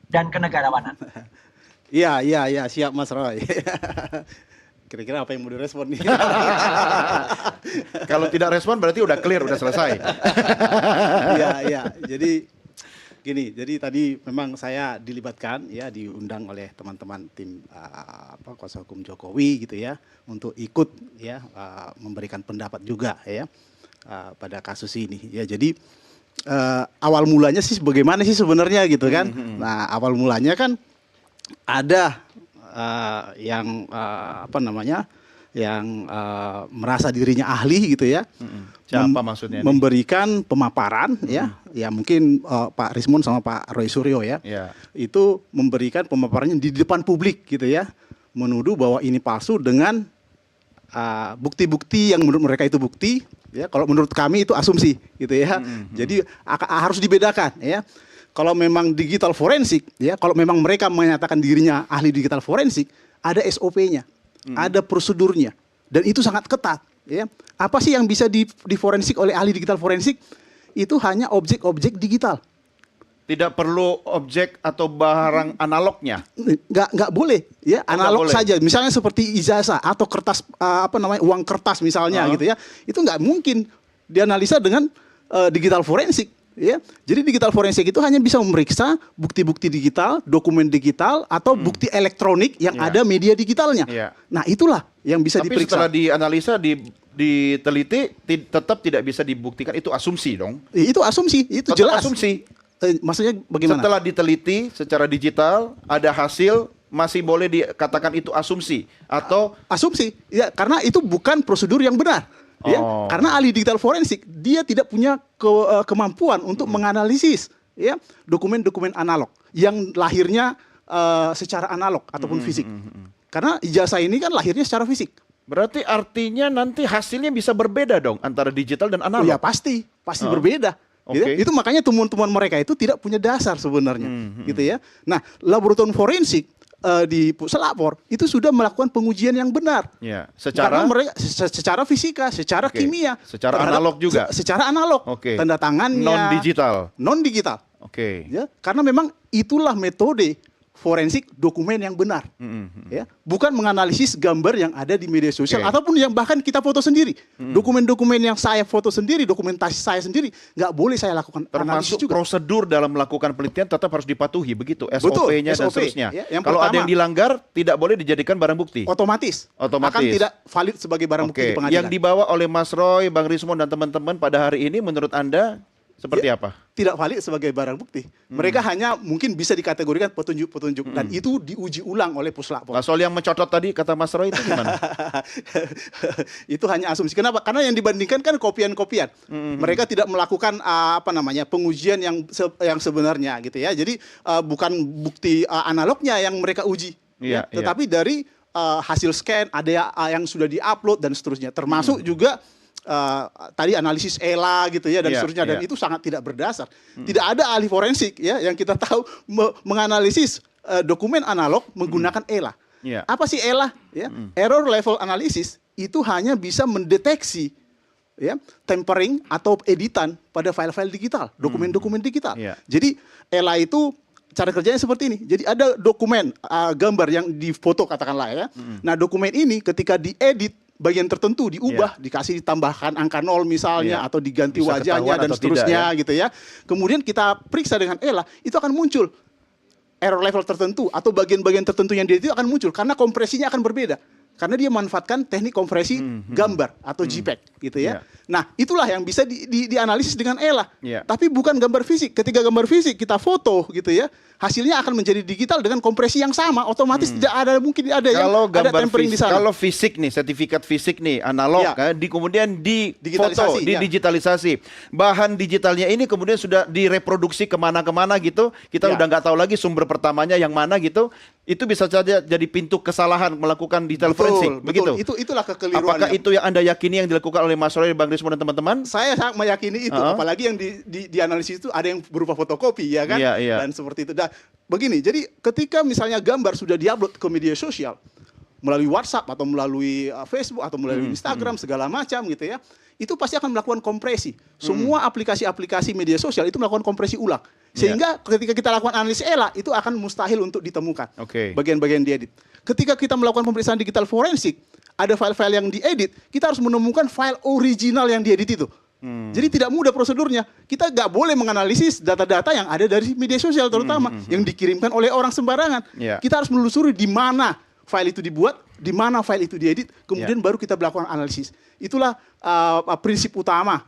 dan kenegarawanan. Iya, iya, iya, siap Mas Roy. Kira-kira apa yang mau direspon nih? Kalau tidak respon berarti udah clear, udah selesai. Iya, iya. Jadi gini, jadi tadi memang saya dilibatkan ya, diundang oleh teman-teman tim kuasa hukum Jokowi gitu ya, untuk ikut ya memberikan pendapat juga ya pada kasus ini ya. Jadi awal mulanya sih bagaimana sih sebenarnya gitu kan? Nah, awal mulanya kan ada yang apa namanya, yang merasa dirinya ahli gitu ya, Siapa maksudnya? memberikan pemaparan ya, ya mungkin Pak Rismon sama Pak Roy Suryo ya, Ya. itu memberikan pemaparannya di depan publik gitu ya, menuduh bahwa ini palsu dengan bukti-bukti yang menurut mereka itu bukti, ya kalau menurut kami itu asumsi gitu ya. Jadi harus dibedakan ya. Kalau memang digital forensik, ya, kalau memang mereka menyatakan dirinya ahli digital forensik, ada SOP-nya, ada prosedurnya, dan itu sangat ketat. Ya, apa sih yang bisa diforensik oleh ahli digital forensik? Itu hanya objek-objek digital. Tidak perlu objek atau barang analognya. Nggak boleh, ya analog boleh. saja. Misalnya seperti ijazah atau kertas apa namanya, uang kertas misalnya gitu ya, itu nggak mungkin dianalisa dengan digital forensik. Ya, jadi digital forensik itu hanya bisa memeriksa bukti-bukti digital, dokumen digital, atau bukti elektronik yang ada media digitalnya. Nah, itulah yang bisa Tapi diperiksa. setelah dianalisa, diteliti, tetap tidak bisa dibuktikan. Itu asumsi dong. Itu asumsi, itu Tetap jelas. asumsi. Maksudnya bagaimana? Setelah diteliti secara digital, ada hasil, masih boleh dikatakan itu asumsi atau Asumsi, ya karena itu bukan prosedur yang benar. Ya, karena ahli digital forensik dia tidak punya kemampuan untuk menganalisis ya dokumen-dokumen analog yang lahirnya secara analog ataupun fisik. Karena ijazah ini kan lahirnya secara fisik. berarti artinya nanti hasilnya bisa berbeda dong antara digital dan analog. Ya pasti berbeda. Gitu ya. Itu makanya temuan-temuan mereka itu tidak punya dasar sebenarnya, gitu ya. Nah, laboratorium forensik di Puslapor itu sudah melakukan pengujian yang benar. Ya, Karena mereka secara fisika, secara kimia, secara analog juga. Secara analog. Tanda tangannya non digital. Ya, karena memang itulah metode forensik dokumen yang benar. Ya, bukan menganalisis gambar yang ada di media sosial ataupun yang bahkan kita foto sendiri. Dokumen-dokumen yang saya foto sendiri, dokumentasi saya sendiri, nggak boleh saya lakukan analisis termasuk juga. Prosedur dalam melakukan penelitian tetap harus dipatuhi, begitu SOP-nya dan seterusnya. Ya, kalau ada yang dilanggar tidak boleh dijadikan barang bukti. Otomatis. Akan tidak valid sebagai barang bukti di pengadilan. Yang dibawa oleh Mas Roy, Bang Rismon dan teman-teman pada hari ini menurut Anda seperti apa? Tidak valid sebagai barang bukti. Mereka hanya mungkin bisa dikategorikan petunjuk-petunjuk dan itu diuji ulang oleh Puslapor. Nah, soal yang mencotot tadi kata Mas Roy itu gimana? Itu hanya asumsi. Kenapa? Karena yang dibandingkan kan kopian-kopian. Mereka tidak melakukan apa namanya, pengujian yang sebenarnya gitu ya. Jadi bukan bukti analognya yang mereka uji, tetapi dari hasil scan, ada yang sudah diupload dan seterusnya. Termasuk juga tadi analisis ELA gitu ya dan seterusnya, dan itu sangat tidak berdasar. Tidak ada ahli forensik ya yang kita tahu menganalisis dokumen analog menggunakan ELA. Apa sih ELA? Ya, error level analysis itu hanya bisa mendeteksi ya tempering atau editan pada file-file digital, dokumen-dokumen digital. Jadi ELA itu cara kerjanya seperti ini. Jadi ada dokumen gambar yang difoto katakanlah ya. Nah, dokumen ini ketika diedit bagian tertentu diubah, dikasih ditambahkan angka 0 misalnya, atau diganti bisa wajahnya dan seterusnya gitu ya. Kemudian kita periksa dengan ELA, itu akan muncul error level tertentu atau bagian-bagian tertentu yang itu akan muncul karena kompresinya akan berbeda. Karena dia memanfaatkan teknik kompresi gambar atau JPEG gitu ya. Nah, itulah yang bisa dianalisis dengan ELA. Tapi bukan gambar fisik. Ketika gambar fisik kita foto gitu ya, hasilnya akan menjadi digital dengan kompresi yang sama. Otomatis tidak ada, mungkin ada yang ada tempering di sana. Kalau fisik nih, sertifikat fisik nih, analog kan, kemudian difoto, digitalisasi. Bahan digitalnya ini kemudian sudah direproduksi kemana-kemana gitu. Kita udah nggak tahu lagi sumber pertamanya yang mana gitu. Itu bisa saja jadi pintu kesalahan melakukan digital forensik, begitu. Itulah kekeliruan. Apakah itu yang Anda yakini yang dilakukan oleh Mas Roy, Bang Rismon dan teman-teman? Saya sangat meyakini itu, apalagi yang dianalisis itu ada yang berupa fotokopi ya kan, dan seperti itu. Nah, begini, jadi ketika misalnya gambar sudah diupload ke media sosial, melalui WhatsApp atau melalui Facebook atau melalui Instagram segala macam gitu ya, itu pasti akan melakukan kompresi. Semua aplikasi-aplikasi media sosial itu melakukan kompresi ulang. Sehingga ketika kita lakukan analisis ELA itu akan mustahil untuk ditemukan bagian-bagian diedit. Ketika kita melakukan pemeriksaan digital forensik, ada file-file yang diedit, kita harus menemukan file original yang diedit itu. Jadi tidak mudah prosedurnya. Kita nggak boleh menganalisis data-data yang ada dari media sosial terutama yang dikirimkan oleh orang sembarangan. Kita harus menelusuri di mana file itu dibuat, di mana file itu diedit, kemudian baru kita melakukan analisis. Itulah prinsip utama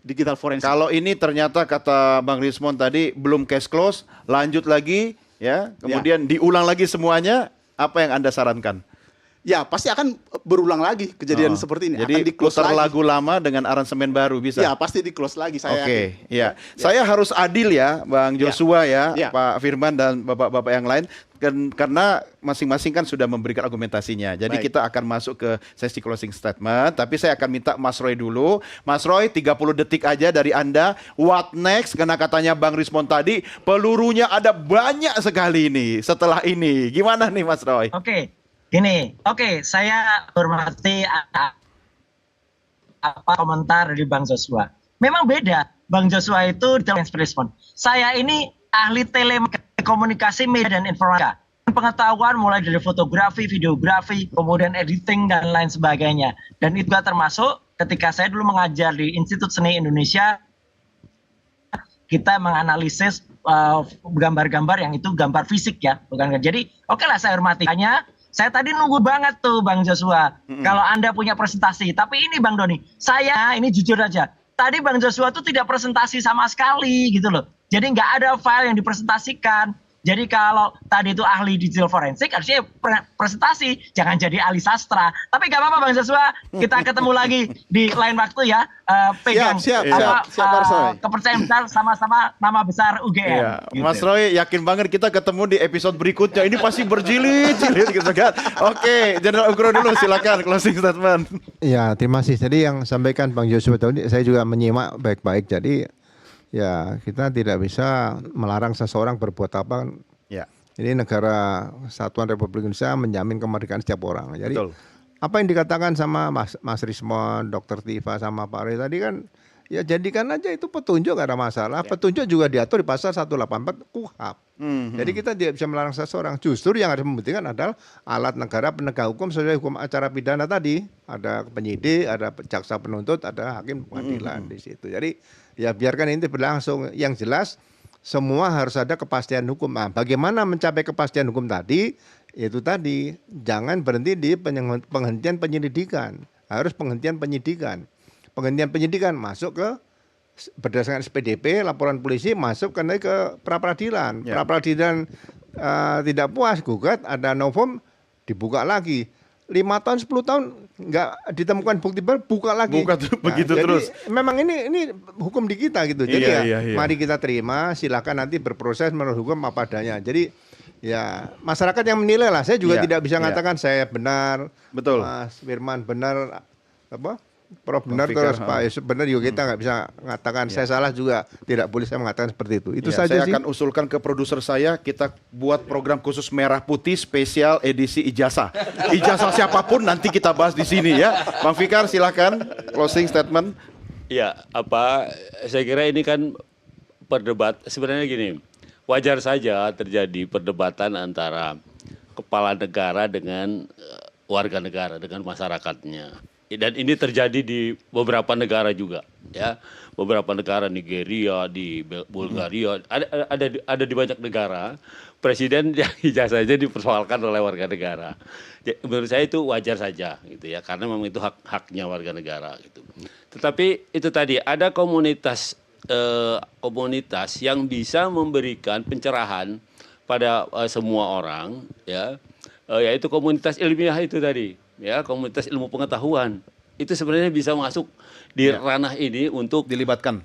digital forensik. Kalau ini ternyata kata Bang Rismond tadi belum case close, lanjut lagi ya, kemudian diulang lagi semuanya, apa yang Anda sarankan? Ya, pasti akan berulang lagi kejadian seperti ini. Jadi putar lagu lama dengan aransemen baru bisa? Ya, pasti di close lagi saya yakin. Ya. Saya harus adil ya, Bang Joshua Pak Firman dan bapak-bapak yang lain. Karena masing-masing kan sudah memberikan argumentasinya. Jadi kita akan masuk ke sesi closing statement. Tapi saya akan minta Mas Roy dulu. Mas Roy, 30 detik aja dari Anda. What next? Karena katanya Bang Rismond tadi, pelurunya ada banyak sekali ini setelah ini. Gimana nih Mas Roy? Oke, saya hormati apa komentar dari Bang Joshua. Memang beda. Bang Joshua itu dalam respon. Saya ini ahli telekomunikasi, media dan informatika. Pengetahuan mulai dari fotografi, videografi, kemudian editing dan lain sebagainya. Dan itu juga termasuk ketika saya dulu mengajar di Institut Seni Indonesia, kita menganalisis gambar-gambar yang itu gambar fisik ya, bukan. Jadi oke lah saya hormati. Hanya saya tadi nunggu banget tuh Bang Joshua. Kalau Anda punya presentasi. Tapi ini Bang Doni, saya ini jujur aja. Tadi Bang Joshua tuh tidak presentasi sama sekali gitu loh. Jadi nggak ada file yang dipresentasikan. Jadi kalau tadi itu ahli digital forensik, harusnya presentasi, jangan jadi ahli sastra. Tapi nggak apa-apa Bang Joshua, kita ketemu lagi di lain waktu ya. Pegang kepercayaan besar sama-sama nama besar UGM. Gitu. Mas Roy, yakin banget kita ketemu di episode berikutnya. Ini pasti berjilid-jilid gitu kan. Oke, Jenderal Ugro dulu silakan closing statement. Ya, terima kasih. Tadi yang sampaikan Bang Joshua tadi, saya juga menyimak baik-baik. Jadi ya, kita tidak bisa melarang seseorang berbuat apa. Ya. Ini negara Kesatuan Republik Indonesia menjamin kemerdekaan setiap orang. Jadi apa yang dikatakan sama Mas Rismond, Dr. Tifa sama Pak Roy tadi kan, ya jadikan aja itu petunjuk, gak ada masalah. Petunjuk juga diatur di pasal 184 KUHP. Jadi kita tidak bisa melarang seseorang. Justru yang harus membuktikan adalah alat negara penegak hukum sesuai hukum acara pidana tadi. Ada penyidik, ada jaksa penuntut, ada hakim pengadilan di situ. Jadi ya biarkan ini berlangsung. Yang jelas semua harus ada kepastian hukum. Nah, bagaimana mencapai kepastian hukum tadi? Itu tadi jangan berhenti di penghentian penyelidikan. Harus penghentian penyidikan. Penghentian penyidikan masuk ke berdasarkan SPDP, laporan polisi masuk ke pra-peradilan. Pra-peradilan tidak puas, gugat, ada novum, dibuka lagi. 5 tahun, 10 tahun nggak ditemukan bukti baru, buka lagi. Begitu jadi, terus. Memang ini hukum di kita gitu. Jadi mari kita terima, silakan nanti berproses menurut hukum apa adanya. Jadi ya masyarakat yang menilai lah. Saya juga tidak bisa mengatakan saya benar, Mas Firman benar, apa? Prof benar terus Pak Yusuf benar juga, kita nggak bisa mengatakan saya salah juga, tidak boleh saya mengatakan seperti itu. Itu saja saya sih. akan usulkan ke produser saya, kita buat program khusus merah putih spesial edisi ijazah. Ijazah siapapun nanti kita bahas di sini ya. Bang Fikar silakan closing statement. Ya, saya kira ini kan sebenarnya gini, wajar saja terjadi perdebatan antara kepala negara dengan warga negara, dengan masyarakatnya. Dan ini terjadi di beberapa negara juga, ya, beberapa negara, Nigeria, di Bulgaria, ada di banyak negara presiden yang ijazahnya dipersoalkan oleh warga negara. Menurut saya itu wajar saja, gitu ya, karena memang itu haknya warga negara, gitu. Tetapi itu tadi ada komunitas yang bisa memberikan pencerahan pada semua orang, ya, yaitu komunitas ilmiah itu tadi. Ya, komunitas ilmu pengetahuan itu sebenarnya bisa masuk di ranah ini untuk dilibatkan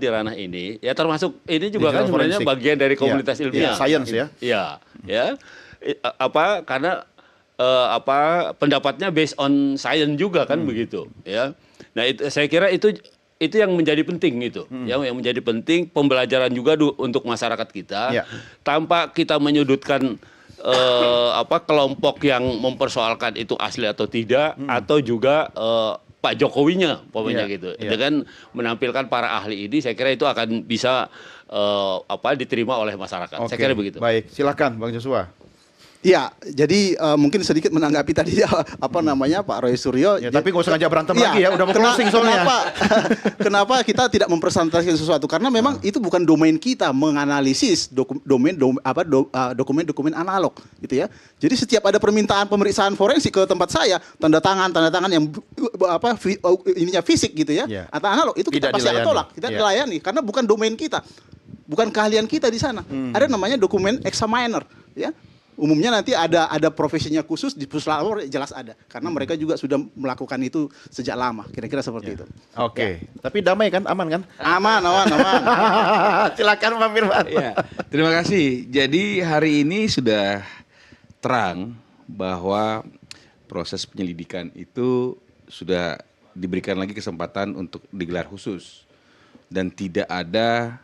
di ranah ini, ya, termasuk ini juga digital kan sebenarnya bagian dari komunitas ilmiah, science ya. Karena pendapatnya based on science juga kan begitu, ya. Nah, saya kira itu yang menjadi penting itu, yang menjadi penting pembelajaran juga untuk masyarakat kita, tanpa kita menyudutkan kelompok yang mempersoalkan itu asli atau tidak, atau juga Pak Jokowinya, pokoknya gitu. Dengan menampilkan para ahli ini, saya kira itu akan bisa diterima oleh masyarakat. Saya kira begitu. Baik, silakan Bang Joshua. Ya, jadi mungkin sedikit menanggapi tadi Pak Roy Suryo. Ya, tapi nggak usah ngajak berantem lagi ya, udah mau closing soalnya. Kenapa kita tidak mempresentasikan sesuatu? Karena memang itu bukan domain kita menganalisis dokumen-dokumen analog, gitu ya. Jadi setiap ada permintaan pemeriksaan forensik ke tempat saya, tanda tangan yang ininya fisik gitu ya, atau analog itu kita pasti akan tolak, kita dilayani karena bukan domain kita, bukan keahlian kita di sana. Ada namanya dokumen examiner, ya. Umumnya nanti ada profesinya khusus di puslapor, jelas ada karena mereka juga sudah melakukan itu sejak lama, kira-kira seperti itu. Oke. Tapi damai kan, aman kan? Aman. Silakan Pak Firman. Ya, terima kasih. Jadi hari ini sudah terang bahwa proses penyelidikan itu sudah diberikan lagi kesempatan untuk digelar khusus dan tidak ada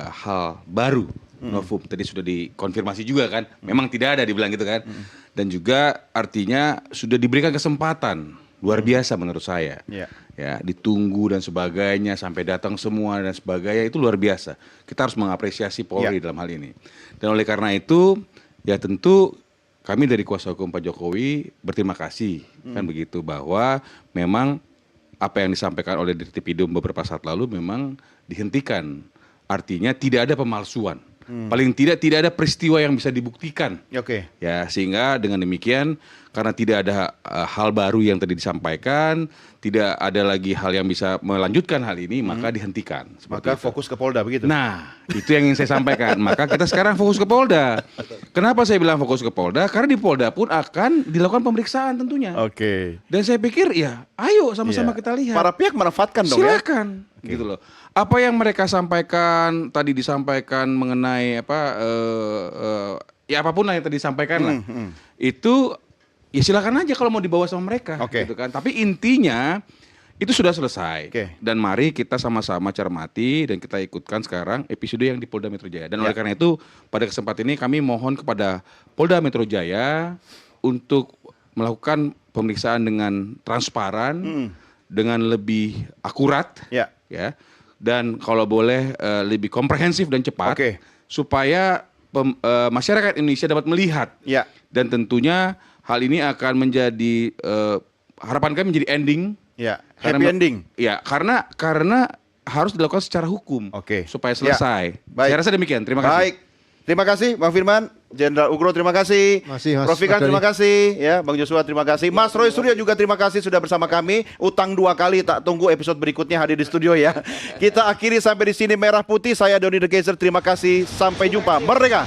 hal baru. Novum tadi sudah dikonfirmasi juga kan, memang tidak ada dibilang gitu kan, dan juga artinya sudah diberikan kesempatan luar biasa menurut saya, ya ditunggu dan sebagainya sampai datang semua dan sebagainya itu luar biasa. Kita harus mengapresiasi Polri dalam hal ini, dan oleh karena itu ya tentu kami dari kuasa hukum Pak Jokowi berterima kasih kan begitu, bahwa memang apa yang disampaikan oleh Dirtipidum beberapa saat lalu memang dihentikan, artinya tidak ada pemalsuan. Paling tidak ada peristiwa yang bisa dibuktikan. Ya, sehingga dengan demikian karena tidak ada hal baru yang tadi disampaikan, tidak ada lagi hal yang bisa melanjutkan hal ini, maka dihentikan. Maka fokus ke Polda begitu. Nah, itu yang ingin saya sampaikan. Maka kita sekarang fokus ke Polda. Kenapa saya bilang fokus ke Polda? Karena di Polda pun akan dilakukan pemeriksaan tentunya. Dan saya pikir ya, ayo sama-sama kita lihat. Para pihak manfaatkan dong ya. Silakan, gitu loh. Apa yang mereka sampaikan tadi disampaikan mengenai ya apapun lah yang tadi disampaikan lah, itu ya silakan aja kalau mau dibawa sama mereka, gitu kan. Tapi intinya itu sudah selesai. Dan mari kita sama-sama cermati dan kita ikutkan sekarang episode yang di Polda Metro Jaya. Dan oleh karena itu pada kesempatan ini kami mohon kepada Polda Metro Jaya untuk melakukan pemeriksaan dengan transparan, dengan lebih akurat, ya. Dan kalau boleh lebih komprehensif dan cepat, supaya masyarakat Indonesia dapat melihat. Dan tentunya hal ini akan menjadi harapan kami menjadi ending. Happy ending. Ya, karena harus dilakukan secara hukum supaya selesai. Saya rasa demikian. Terima kasih. Baik. Terima kasih Bang Firman, Jenderal Ugro terima kasih, Prof Ikam terima kasih, ya Bang Joshua terima kasih, Mas Roy Suryo juga terima kasih sudah bersama kami. Utang 2 kali, tak tunggu episode berikutnya hadir di studio ya. Kita akhiri sampai di sini Merah Putih. Saya Doni The Gazer, terima kasih, sampai jumpa. Merdeka.